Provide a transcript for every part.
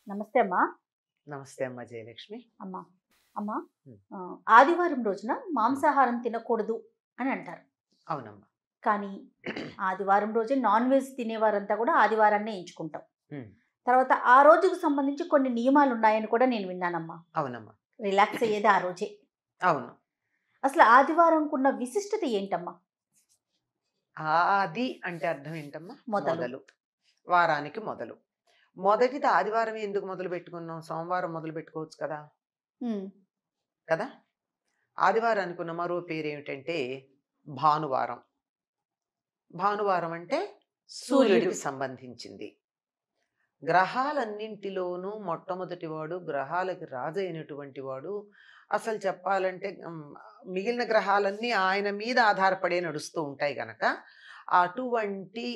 నమస్తే అమ్మా. నమస్తే అమ్మ జయలక్ష్మి. అమ్మా అమ్మా హ్మ్. ఆదివారం రోజున మాంసాహారం తినకూడదు అని అంటారు. అవునమ్మా. కానీ ఆదివారం రోజే నాన్ వెజ్ తినేవారంతా కూడా ఆదివారాన్నే ఎంచుకుంటాం. హ్మ్. తర్వాత ఆ రోజుకు సంబంధించి కొన్ని నియమాలు ఉన్నాయని కూడా నేను విన్నానమ్మా. అవునమ్మా. రిలాక్స్ అయ్యేది ఆ రోజే. అవును. అసలు ఆదివారంకున్న విశిష్టత ఏంటమ్మా? ఆది అంటే అర్థం ఏంటమ్మా? మొదలు. మొదలు. వారానికి మొదలు. మొదటిది ఆదివారం ఎందుకు మొదలు పెట్టుకున్నాం? సోమవారం మొదలు పెట్టుకోవచ్చు కదా! ఉమ్, కదా! ఆదివారానికి ఉన్న మరో పేరేమిటంటే భానువారం. భానువారం అంటే సూర్యుడికి సంబంధించింది. గ్రహాలన్నింటిలోనూ మొట్టమొదటివాడు, గ్రహాలకి రాజైనటువంటి వాడు. అసలు చెప్పాలంటే మిగిలిన గ్రహాలన్నీ ఆయన మీద ఆధారపడే నడుస్తూ ఉంటాయి గనక అటువంటి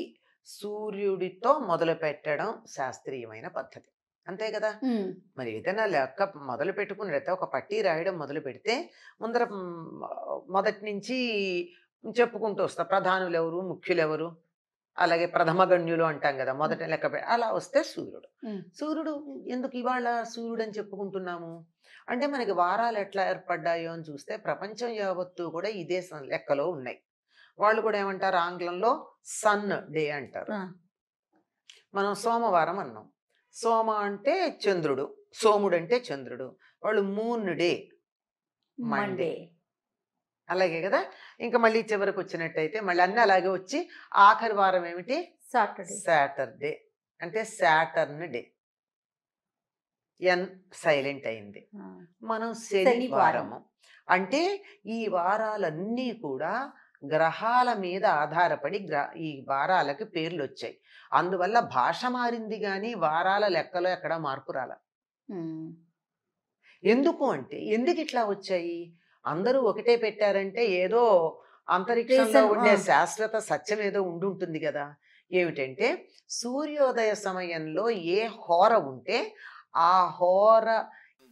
సూర్యుడితో మొదలు పెట్టడం శాస్త్రీయమైన పద్ధతి. అంతే కదా! ఉమ్, మరి ఏదైనా లెక్క మొదలు పెట్టుకుని లేకపోతే ఒక పట్టీ రాయడం మొదలు పెడితే ముందర మొదటి నుంచి చెప్పుకుంటూ వస్తా. ప్రధానులెవరు, ముఖ్యులెవరు, అలాగే ప్రథమ గణ్యులు అంటాం కదా, మొదట లెక్క అలా వస్తే సూర్యుడు. ఉమ్, సూర్యుడు ఎందుకు ఇవాళ సూర్యుడు అని చెప్పుకుంటున్నాము అంటే మనకి వారాలు ఎట్లా ఏర్పడ్డాయో అని చూస్తే ప్రపంచం యావత్తు కూడా ఇదే లెక్కలో ఉన్నాయి. వాళ్ళు కూడా ఏమంటారు, ఆంగ్లంలో సన్ డే అంటారు. ఆ, మనం సోమవారం అన్నాం. సోమ అంటే చంద్రుడు, సోముడు అంటే చంద్రుడు. వాళ్ళు మూన్ డే, మండే. మండే. అలాగే కదా. ఇంకా మళ్ళీ చివరికి వచ్చినట్టయితే మళ్ళీ అన్నీ అలాగే వచ్చి ఆఖరి వారం ఏమిటి? సాటర్డే. సాటర్డే అంటే సాటర్న్ డే. ఎన్ సైలెంట్ అయింది. ఆ, మనం శనివారం. శనివారము. అంటే ఈ వారాలన్నీ కూడా గ్రహాల మీద ఆధారపడి ఈ వారాలకి పేర్లు వచ్చాయి. అందువల్ల భాష మారింది కానీ వారాల లెక్కలో ఎక్కడా మార్పు రాల. ఉమ్, ఎందుకు అంటే ఎందుకు ఇట్లా వచ్చాయి? అందరూ ఒకటే పెట్టారంటే ఏదో అంతరిక్షంలో Reason, ఉండే ఆ. శాశ్వత సత్యం ఏదో ఉండుంటుంది కదా. ఏమిటంటే సూర్యోదయ సమయంలో ఏ హోర ఉంటే ఆ హోర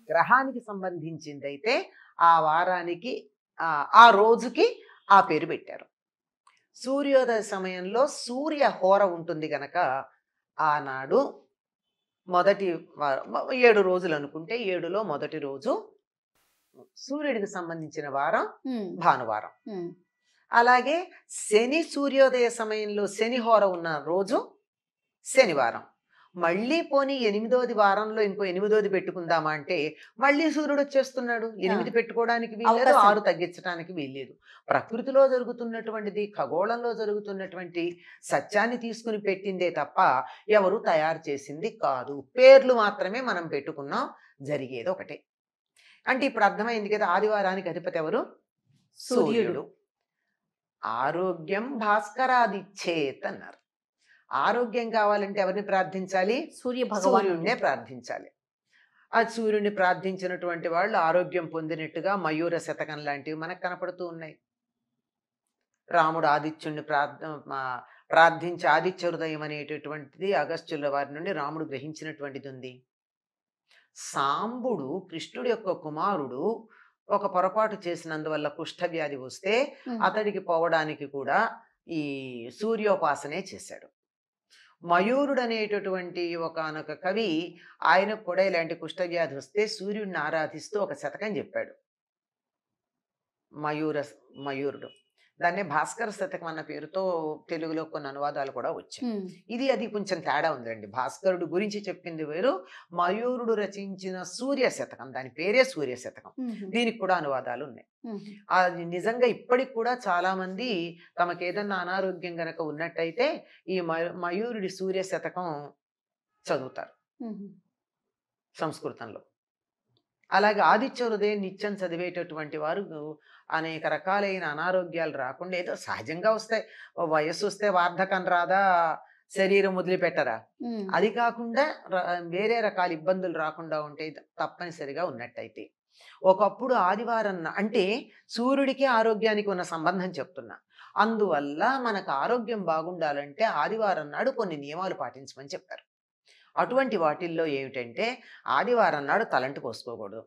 గ్రహానికి సంబంధించిందైతే ఆ వారానికి ఆ రోజుకి ఆ పేరు పెట్టారు. సూర్యోదయ సమయంలో సూర్య హోర ఉంటుంది గనక ఆనాడు మొదటి 7 రోజులు అనుకుంటే 7లో మొదటి రోజు సూర్యుడికి సంబంధించిన వారం ఉమ్, భానువారం. ఉమ్, అలాగే శని సూర్యోదయ సమయంలో శని హోర ఉన్న రోజు శనివారం. మళ్ళీ పోనీ 8వ వారంలో ఇంకో 8వది పెట్టుకుందామా అంటే మళ్ళీ సూర్యుడు వచ్చేస్తున్నాడు. 8 పెట్టుకోవడానికి వీల్లేదు, అవకాశం. 6 తగ్గించడానికి వీల్లేదు. ప్రకృతిలో జరుగుతున్నటువంటిది, ఖగోళంలో జరుగుతున్నటువంటి సత్యాన్ని తీసుకుని పెట్టిందే తప్ప ఎవరు తయారు చేసింది కాదు. పేర్లు మాత్రమే మనం పెట్టుకున్నాం, జరిగేది ఒకటే. అంటే ఇప్పుడు అర్థమైంది కదా, ఆదివారానికి అధిపతి ఎవరు? సూర్యుడు. ఆరోగ్యం భాస్కరాదిచ్చేత్ అన్నారు. ఆరోగ్యం కావాలంటే ఎవరిని ప్రార్థించాలి? సూర్య సూర్యుడినే భగవానుడు. ప్రార్థించాలి. ఆ సూర్యుడిని ప్రార్థించినటువంటి వాళ్ళు ఆరోగ్యం పొందినట్టుగా మయూర శతకం లాంటివి మనకు కనపడుతూ ఉన్నాయి. రాముడు ఆదిత్యుడిని ప్రార్థించి ఆదిత్య హృదయం అనేటటువంటిది అగస్త్యుల వారి నుండి రాముడు గ్రహించినటువంటిది ఉంది. సాంబుడు కృష్ణుడి యొక్క కుమారుడు ఒక పొరపాటు చేసినందువల్ల కుష్ఠవ్యాధి వస్తే అతడికి పోవడానికి కూడా ఈ సూర్యోపాసనే చేశాడు. మయూరుడు అనేటటువంటి ఒకానొక కవి, ఆయనకు కూడా ఇలాంటి కుష్ఠవ్యాధి వస్తే సూర్యుడిని ఆరాధిస్తూ ఒక శతకం చెప్పాడు. మయూరుడు దాన్ని భాస్కర శతకం అన్న పేరుతో తెలుగులో కొన్ని అనువాదాలు కూడా వచ్చాయి. అది కొంచెం తేడా ఉందండి. భాస్కరుడు గురించి చెప్పింది వేరు, మయూరుడు రచించిన సూర్య శతకం, దాని పేరే సూర్య శతకం, దీనికి కూడా అనువాదాలు ఉన్నాయి. అది నిజంగా ఇప్పటికి కూడా చాలా మంది తమకు ఏదన్నా అనారోగ్యం గనక ఉన్నట్టయితే ఈ మయూరుడి సూర్య శతకం చదువుతారు సంస్కృతంలో. అలాగే ఆదిత్య హృదయం నిత్యం చదివేటటువంటి వారు అనేక రకాలైన అనారోగ్యాలు రాకుండా, ఏదో సహజంగా వస్తాయి, వయస్సు వస్తే వార్ధకం రాదా, శరీరం వదిలిపెట్టరా, అది కాకుండా వేరే రకాల ఇబ్బందులు రాకుండా ఉంటే తప్పనిసరిగా ఉన్నట్టయితే. ఒకప్పుడు ఆదివారం అంటే సూర్యుడికి ఆరోగ్యానికి ఉన్న సంబంధం చెప్తున్నా. అందువల్ల మనకు ఆరోగ్యం బాగుండాలంటే ఆదివారం నాడు కొన్ని నియమాలు పాటించమని చెప్పారు. అటువంటి వాటిల్లో ఏమిటంటే ఆదివారం నాడు తలంటు పోసుకోకూడదు.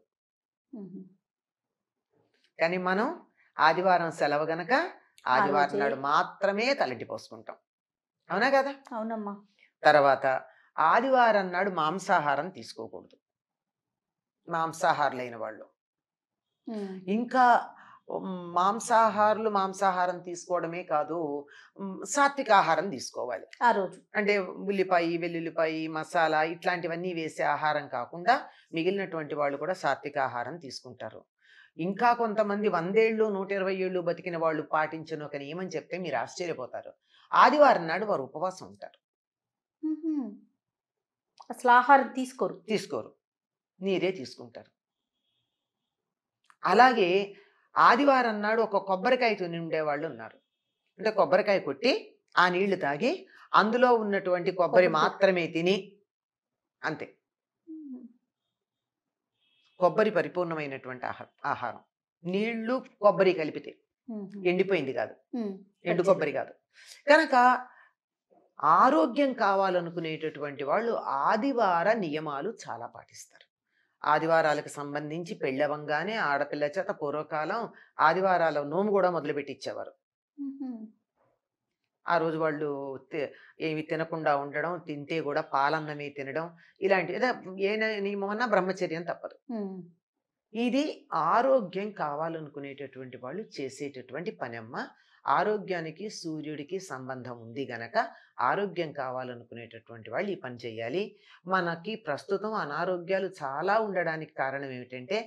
కానీ మనం ఆదివారం సెలవు గనక ఆదివారం నాడు మాత్రమే తలంటి పోసుకుంటాం. అవునా కదా? అవునమ్మా. తర్వాత ఆదివారం నాడు మాంసాహారం తీసుకోకూడదు మాంసాహారులైన వాళ్ళు. ఇంకా మాంసాహారం తీసుకోవడమే కాదు, సాత్విక ఆహారం తీసుకోవాలి. ఆ రోజు అంటే ఉల్లిపాయ, వెల్లుల్లిపాయ, మసాలా ఇట్లాంటివన్నీ వేసే ఆహారం కాకుండా మిగిలినటువంటి వాళ్ళు కూడా సాత్విక ఆహారం తీసుకుంటారు. ఇంకా కొంతమంది 100 ఏళ్ళు 120 ఏళ్ళు బతికిన వాళ్ళు పాటించిన ఒక నియమం చెప్తే మీరు ఆశ్చర్యపోతారు. ఆదివారం నాడు వారు ఉపవాసం ఉంటారు. అసలు ఆహారం తీసుకోరు, నీరే తీసుకుంటారు. అలాగే ఆదివారం నాడు ఒక కొబ్బరికాయ తిని ఉండేవాళ్ళు ఉన్నారు. అంటే కొబ్బరికాయ కొట్టి ఆ నీళ్లు తాగి అందులో ఉన్నటువంటి కొబ్బరి మాత్రమే తిని అంతే. కొబ్బరి పరిపూర్ణమైనటువంటి ఆహారం. నీళ్లు కొబ్బరి కలిపితే, ఎండిపోయింది కాదు, ఎండు కొబ్బరి కాదు. కనుక ఆరోగ్యం కావాలనుకునేటటువంటి వాళ్ళు ఆదివార నియమాలు చాలా పాటిస్తారు. ఆదివారాలకు సంబంధించి పెళ్ళవంగానే ఆడపిల్ల చేత పూర్వకాలం ఆదివారాల నోము కూడా మొదలుపెట్టించేవారు. ఆ రోజు వాళ్ళు ఏమి తినకుండా ఉండడం, తింటే కూడా పాలన్నమే తినడం, ఇలాంటి ఏ నియమమన్నా బ్రహ్మచర్యం తప్పదు. ఇది ఆరోగ్యం కావాలనుకునేటటువంటి వాళ్ళు చేసేటటువంటి పని అమ్మ. ఆరోగ్యానికి సూర్యుడికి సంబంధం ఉంది గనక ఆరోగ్యం కావాలనుకునేటటువంటి వాళ్ళు ఈ పని చేయాలి. మనకి ప్రస్తుతం అనారోగ్యాలు చాలా ఉండడానికి కారణం ఏమిటంటే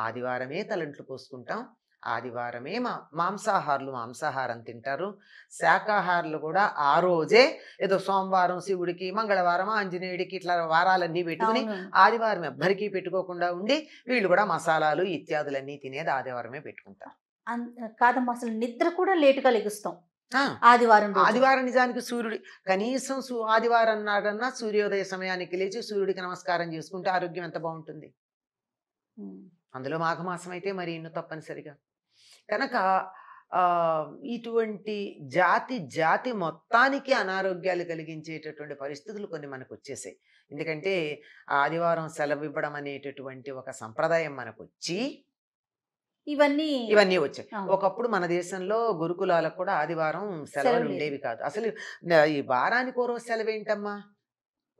ఆదివారమే తలంట్లు పోసుకుంటాం, ఆదివారమే మాంసాహారం తింటారు. శాకాహారులు కూడా ఆ రోజే ఏదో సోమవారం శివుడికి, మంగళవారం ఆంజనేయుడికి ఇట్లా వారాలన్నీ పెట్టుకుని ఆదివారం ఎవ్వరికీ పెట్టుకోకుండా ఉండి వీళ్ళు కూడా మసాలాలు ఇత్యాదులన్నీ తినేది ఆదివారమే పెట్టుకుంటారు. కాదమ్మా, అసలు నిద్ర కూడా లేటుగా లెగుస్తాం ఆదివారం. నిజానికి సూర్యుడి కనీసం ఆదివారం నాడన్నా సూర్యోదయ సమయానికి లేచి సూర్యుడికి నమస్కారం చేసుకుంటే ఆరోగ్యం ఎంత బాగుంటుంది. అందులో మాఘమాసం అయితే మరి ఇನ್ನು తప్పనిసరిగా. కనుక ఇటువంటి జాతి మొత్తానికి అనారోగ్యాలు కలిగించేటటువంటి పరిస్థితులు కొన్ని మనకు వచ్చేసాయి. ఎందుకంటే ఆదివారం సెలవు ఇవ్వడం అనేటటువంటి ఒక సంప్రదాయం మనకు వచ్చి ఇవన్నీ వచ్చాయి. ఒకప్పుడు మన దేశంలో గురుకులాలకు కూడా ఆదివారం సెలవులు ఉండేవి కాదు. అసలు ఈ వారానికి ఓ రోజు సెలవు ఏంటమ్మా,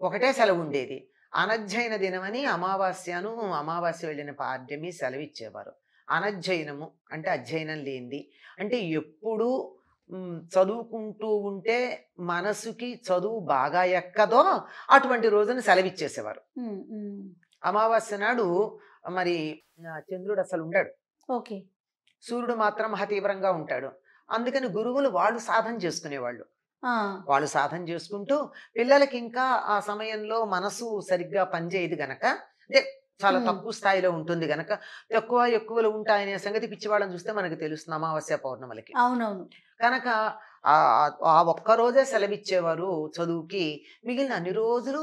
ఒకటే సెలవు ఉండేది. అనధ్యయన దినమని అమావాస్య వెళ్ళిన పాడ్యమి సెలవు ఇచ్చేవారు. అనధ్యయనము అంటే అధ్యయనం లేనిది, అంటే ఎప్పుడు చదువుకుంటూ ఉంటే మనసుకి చదువు బాగా ఎక్కదో అటువంటి రోజున సెలవిచ్చేసేవారు. అమావాస్య నాడు మరి చంద్రుడు అసలు ఉండడు, సూర్యుడు మాత్రం తీవ్రంగా ఉంటాడు. అందుకని గురువులు వాళ్ళు సాధన చేసుకునేవాళ్ళు. వాళ్ళు సాధన చేసుకుంటూ పిల్లలకి ఇంకా ఆ సమయంలో మనసు సరిగ్గా పనిచేయదు గనక, అంటే చాలా తక్కువ స్థాయిలో ఉంటుంది గనక, ఎక్కువలు ఉంటాయనే సంగతి పిచ్చివాళ్ళని చూస్తే మనకు తెలుస్తుంది అమావాస్య పౌర్ణములకి. అవునవును. కనుక ఆ ఒక్కరోజే సెలవిచ్చేవారు చదువుకి, మిగిలిన అన్ని రోజులు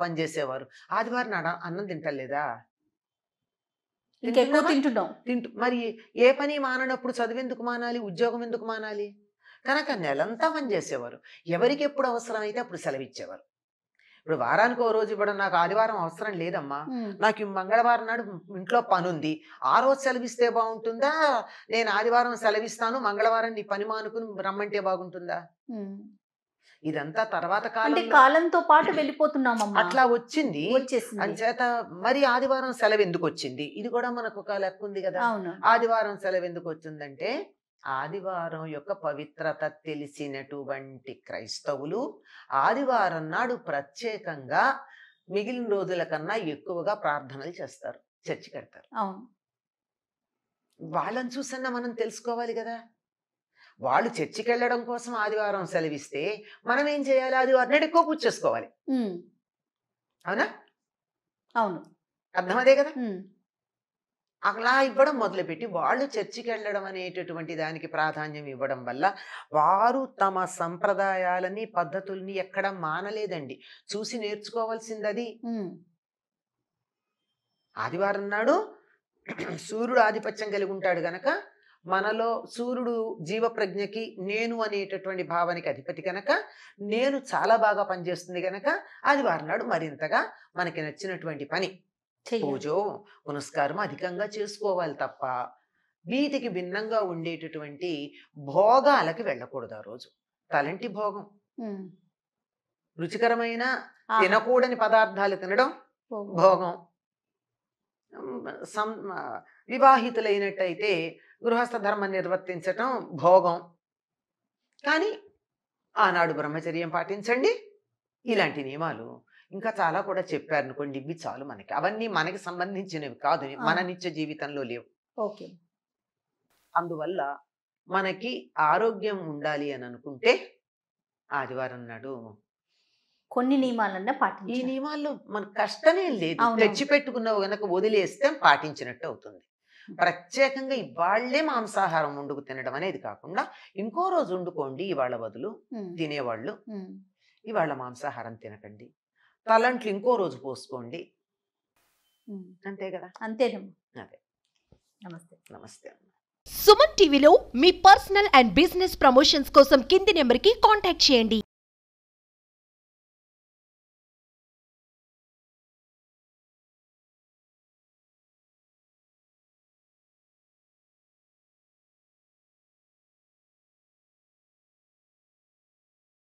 పనిచేసేవారు. ఆదివారం అన్నం తింటలేదా, మరి ఏ పని మాననప్పుడు చదువు ఎందుకు మానాలి, ఉద్యోగం ఎందుకు మానాలి? కనుక నెలంతా పనిచేసేవారు. ఎవరికి ఎప్పుడు అవసరమైతే అప్పుడు సెలవిచ్చేవారు. ఇప్పుడు వారానికి ఓ రోజు ఇవ్వడం, నాకు ఆదివారం అవసరం లేదమ్మా, నాకు మంగళవారం నాడు ఇంట్లో పని ఉంది, ఆ రోజు సెలవిస్తే బాగుంటుందా, నేను ఆదివారం సెలవిస్తాను మంగళవారం నీ పని మానుకుని రమ్మంటే బాగుంటుందా? ఇదంతా తర్వాత కాలంతో పాటు వెళ్ళిపోతున్నాం, అట్లా వచ్చింది. అంచేత మరి ఆదివారం సెలవు ఎందుకు వచ్చింది, ఇది కూడా మనకు ఒక లెక్క ఉంది కదా. ఆదివారం సెలవు ఎందుకు వచ్చిందంటే ఆదివారం యొక్క పవిత్రత తెలిసినటువంటి క్రైస్తవులు ఆదివారం నాడు ప్రత్యేకంగా మిగిలిన రోజుల కన్నా ఎక్కువగా ప్రార్థనలు చేస్తారు, చర్చి కడతారు. వాళ్ళని చూసన్నా మనం తెలుసుకోవాలి కదా. వాళ్ళు చర్చికి వెళ్ళడం కోసం ఆదివారం సెలవిస్తే మనం ఏం చేయాలి, ఆదివారం నాడు ఎక్కువ పూజ చేసుకోవాలి. అవునా? అవును, అర్థం అదే కదా. అలా ఇవ్వడం మొదలుపెట్టి వాళ్ళు చర్చికి వెళ్ళడం అనేటటువంటి దానికి ప్రాధాన్యం ఇవ్వడం వల్ల వారు తమ సంప్రదాయాలని పద్ధతుల్ని ఎక్కడ మానలేదండి, చూసి నేర్చుకోవాల్సింది అది. ఆదివారం నాడు సూర్యుడు ఆధిపత్యం కలిగి ఉంటాడు గనక, మనలో సూర్యుడు జీవప్రజ్ఞకి నేను అనేటటువంటి భావానికి అధిపతి కనుక, నేను చాలా బాగా పనిచేస్తుంది కనుక ఆదివారం నాడు మరింతగా మనకి నచ్చినటువంటి పని పూజో పునస్కారం అధికంగా చేసుకోవాలి తప్ప వీటికి భిన్నంగా ఉండేటటువంటి భోగాలకి వెళ్ళకూడదు. ఆ రోజు తలంటి భోగం, రుచికరమైన ఆహా. తినకూడని పదార్థాలు తినడం భోగం. భోగం. వివాహితులైనట్టయితే గృహస్థ ధర్మం నిర్వర్తించటం భోగం. కానీ ఆనాడు బ్రహ్మచర్యం పాటించండి. ఇలాంటి నియమాలు ఇంకా చాలా కూడా చెప్పారనుకోండి, ఇవి చాలు మనకి. అవన్నీ మనకి సంబంధించినవి కాదు, మన నిత్య జీవితంలో లేవు. ఓకే. అందువల్ల మనకి ఆరోగ్యం ఉండాలి అని అనుకుంటే ఆదివారం నాడు కొన్ని నియమాలన్నా ఈ పాటించాలి. నియమాల్లో మన కష్టమే లేదు. అవునవును. తెచ్చిపెట్టుకున్నవి గనక వదిలేస్తే పాటించినట్టు అవుతుంది. ప్రత్యేకంగా ఇవాళ్లే మాంసాహారం వండుకు తినడం అనేది కాకుండా ఇంకో రోజు వండుకోండి. ఇవాళ బదులు ఉమ్, తినేవాళ్ళు ఉమ్. ఇవాళ మాంసాహారం తినకండి. తలంట్లు ఇంకో రోజు పోసుకోండి. ఉమ్. అంతే కదా. అంతేనమ్మా. అదే. నమస్తే. నమస్తే. సుమన్ టీవీలో మీ పర్సనల్ అండ్ బిజినెస్ ప్రమోషన్స్ కోసం కింది నెంబర్కి కాంటాక్ట్ చేయండి.